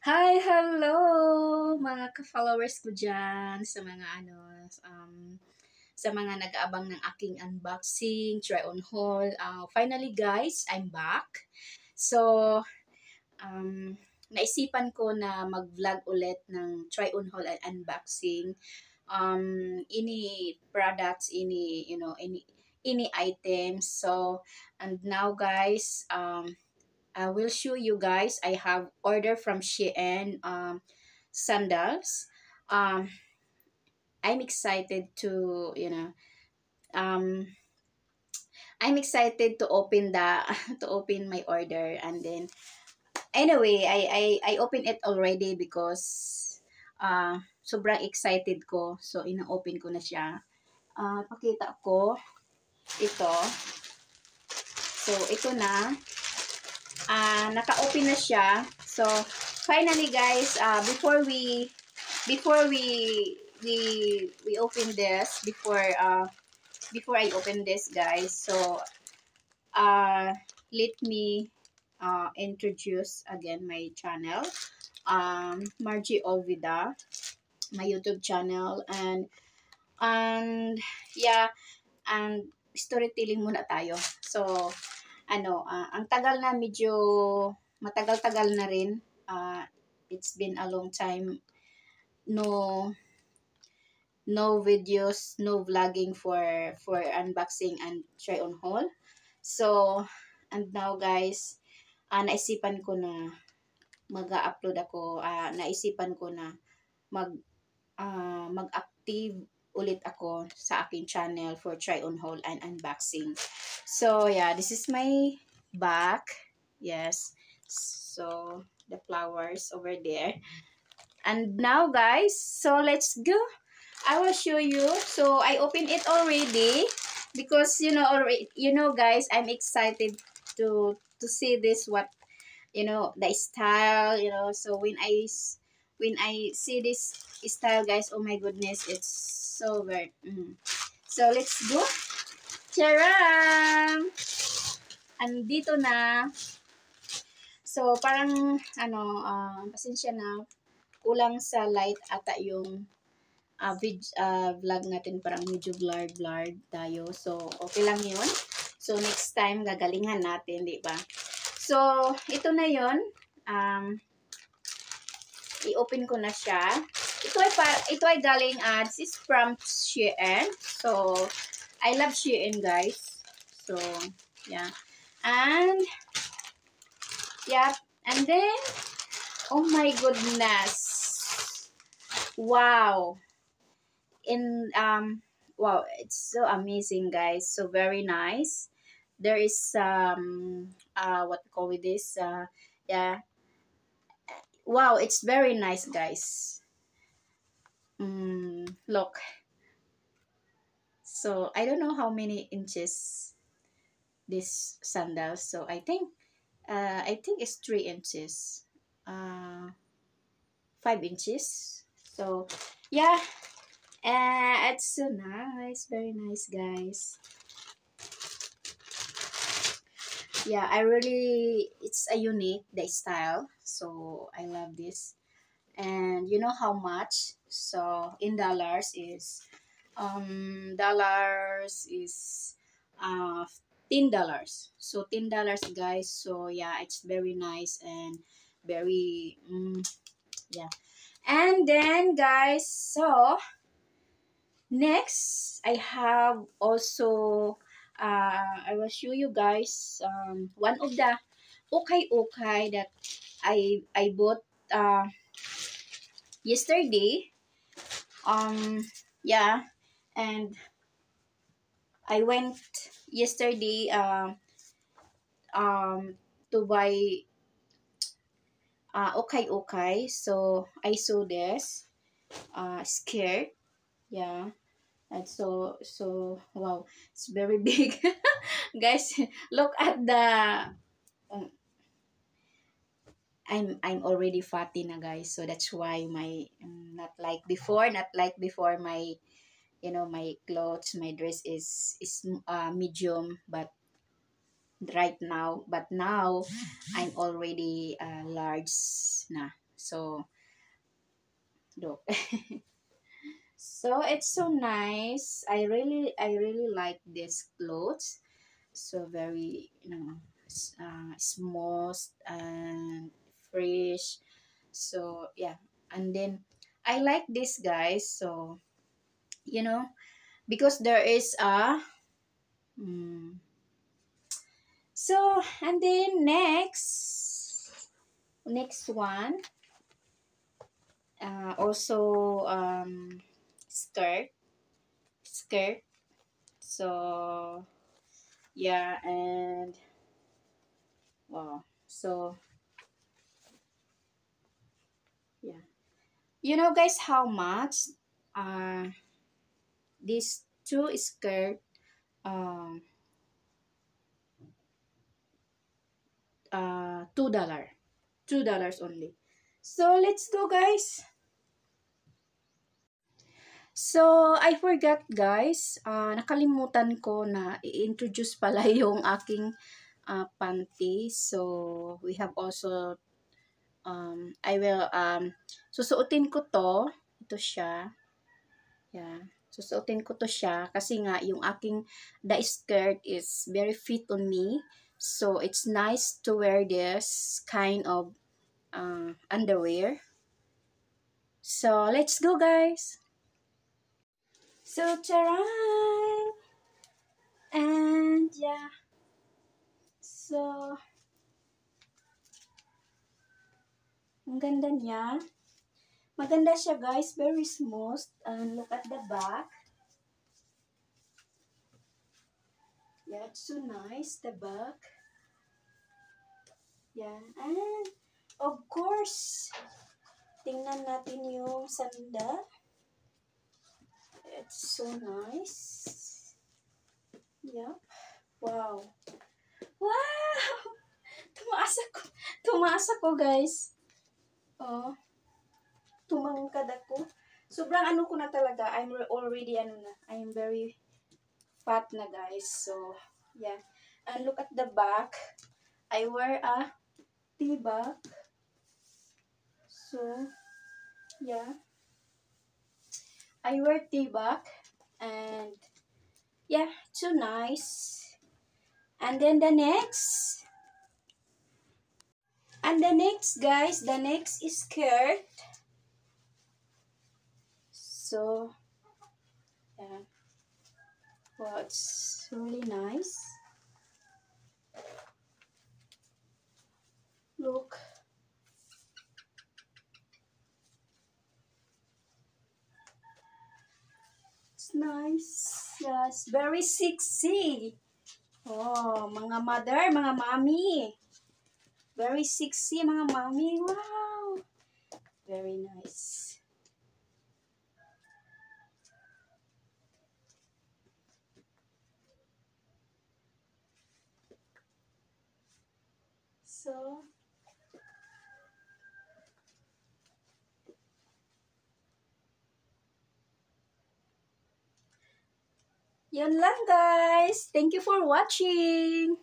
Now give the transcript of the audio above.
Hi, hello mga ka-followers ko dyan sa mga sa mga nag-aabang ng aking unboxing, try on haul. Finally guys, I'm back. So, naisipan ko na mag-vlog ulit ng try on haul and unboxing. Any products, any items. So, and now guys, I will show you guys. I have order from Shein sandals. Um, I'm excited um, I'm excited to open the to open my order, and then anyway, I open it already because sobrang excited ko. So ina-open ko na siya. Pakita ko ito. So ito na. Naka-open na siya. So finally guys, before we open this, before I open this guys, so let me introduce again my channel, Margie Ovida, my YouTube channel. And yeah, and storytelling muna tayo. So ang tagal na, medyo matagal-tagal na rin. It's been a long time, no videos, no vlogging for unboxing and try on haul. So, and now guys, naisipan ko na mag-upload ako, naisipan ko na mag-active ulit ako sa aking channel for try on haul and unboxing. So, yeah, this is my back. Yes. So, the flowers over there. And now guys, so let's go. I will show you. So I opened it already because guys, I'm excited to see this, what the style, so when I see this style guys, oh my goodness, it's so very So let's go. Charam! Andito na. So parang pasensya na, kulang sa light ata yung vlog natin, parang medyo blurred tayo. So, okay lang yun. So, next time, gagalingan natin, di ba? So, ito na yun. I-open ko na siya. Ito ay galing, this is from Shein. So, I love Shein, guys. So, yeah. And, yeah. And then, oh my goodness. Wow. Wow, it's so amazing guys, so very nice. There is what we call with this, yeah, wow, it's very nice guys. Look, so I don't know how many inches this sandal, so I think it's 3 inches, 5 inches. So yeah, it's so nice, very nice guys. Yeah, it's a unique the style, so I love this. And you know how much? So in dollars is $10. So $10 guys. So yeah, it's very nice and very yeah. And then guys, so next, I have also, I will show you guys one of the okay that I bought yesterday. Yeah, and I went yesterday to buy okay. So I saw this skirt. Yeah. And so wow, it's very big. Guys, look at the um, I'm already fatty na guys. So that's why my not like before, my my clothes, my dress is medium, but now I'm already large na. So, look. So it's so nice. I really like this clothes. So very, smooth and fresh. So yeah, and then I like this, guys. So you know, because there is a so, and then next one, also skirt skirt. So yeah, and wow. So yeah, guys, how much these two skirt, um $2 only. So let's go, guys. So I forgot, guys, nakalimutan ko na i-introduce pala yung aking panty. So we have also I will susuotin ko to. Ito siya. Yeah. Susuotin ko to siya kasi nga yung aking the skirt is very fit on me. So it's nice to wear this kind of underwear. So let's go, guys. So charan! And yeah. So ang ganda niya. Maganda siya, guys. Very smooth. And look at the back. Yeah, it's so nice. The back. Yeah. And of course, tingnan natin yung sanda. It's so nice. Yeah. Wow. Wow! Tumaas ako. Tumaas ako, guys. Oh. Tumangkad ako. Sobrang ano ko na talaga. I'm already, I'm very fat na, guys. So, yeah. And look at the back. I wear a T-back. So, yeah. I wear T-back. And, yeah, so nice. And then the next. And the next, guys, the next is skirt. So, yeah. Wow, it's really nice. Look. It's nice. Yes, very sexy. Oh, mga mother, mga mommy. Very sexy, mga mommy. Wow. Very nice. So, yun lang, guys. Thank you for watching.